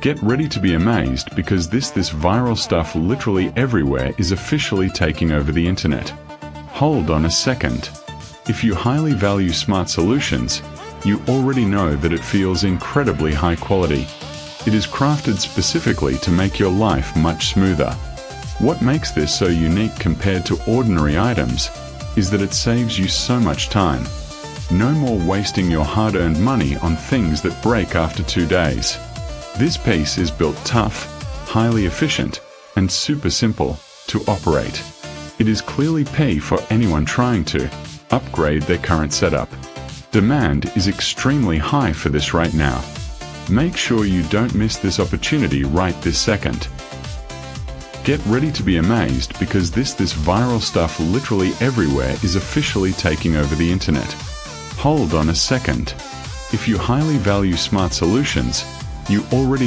Get ready to be amazed because this viral stuff literally everywhere is officially taking over the internet. Hold on a second. If you highly value smart solutions, you already know that it feels incredibly high quality. It is crafted specifically to make your life much smoother. What makes this so unique compared to ordinary items is that it saves you so much time. No more wasting your hard-earned money on things that break after 2 days. This piece is built tough, highly efficient, and super simple to operate. It is clearly pay for anyone trying to upgrade their current setup. Demand is extremely high for this right now. Make sure you don't miss this opportunity right this second. Get ready to be amazed because this viral stuff literally everywhere is officially taking over the internet. Hold on a second. If you highly value smart solutions, you already